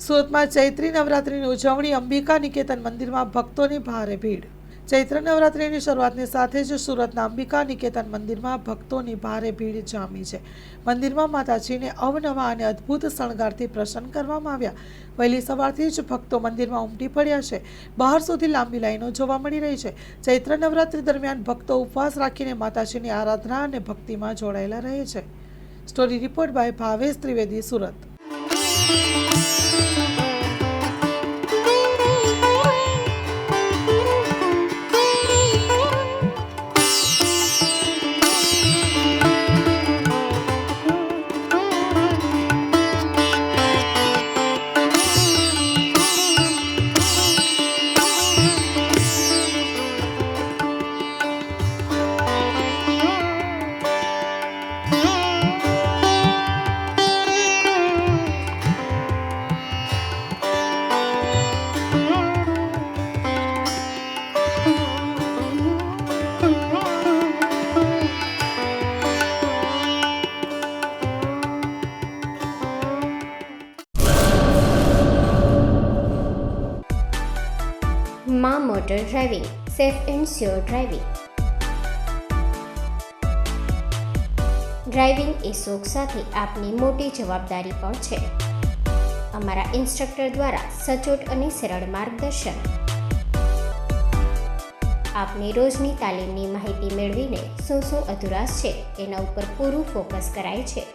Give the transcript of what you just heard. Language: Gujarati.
સુરતમાં ચૈત્રી નવરાત્રિની ઉજવણી અંબિકા નિકેતન મંદિરમાં ભક્તોની ભારે ભીડ। ચૈત્ર નવરાત્રિની શરૂઆતની સાથે જ સુરતના અંબિકા નિકેતન મંદિરમાં ભક્તોની ભારે ભીડ જામી છે। મંદિરમાં માતાજીને અવનવા અને અદ્ભુત શણગારથી પ્રસન્ન કરવામાં આવ્યા। વહેલી સવારથી જ ભક્તો મંદિરમાં ઉમટી પડ્યા છે। બહાર સુધી લાંબી લાઈનો જોવા મળી રહી છે। ચૈત્ર નવરાત્રિ દરમિયાન ભક્તો ઉપવાસ રાખીને માતાજીની આરાધના અને ભક્તિમાં જોડાયેલા રહે છે। Story report by Bhavesh Trivedi, Surat. માં motor driving, safe and sure driving. Driving એ શોખ સાથે આપની મોટી જવાબદારી પણ છે। અમારા ઇન્સ્ટ્રક્ટર દ્વારા સચોટ અને સરળ માર્ગદર્શન। આપની રોજની તાલીમની માહિતી મેળવીને શું અધુરાશ છે એના ઉપર પૂરું ફોકસ કરાય છે।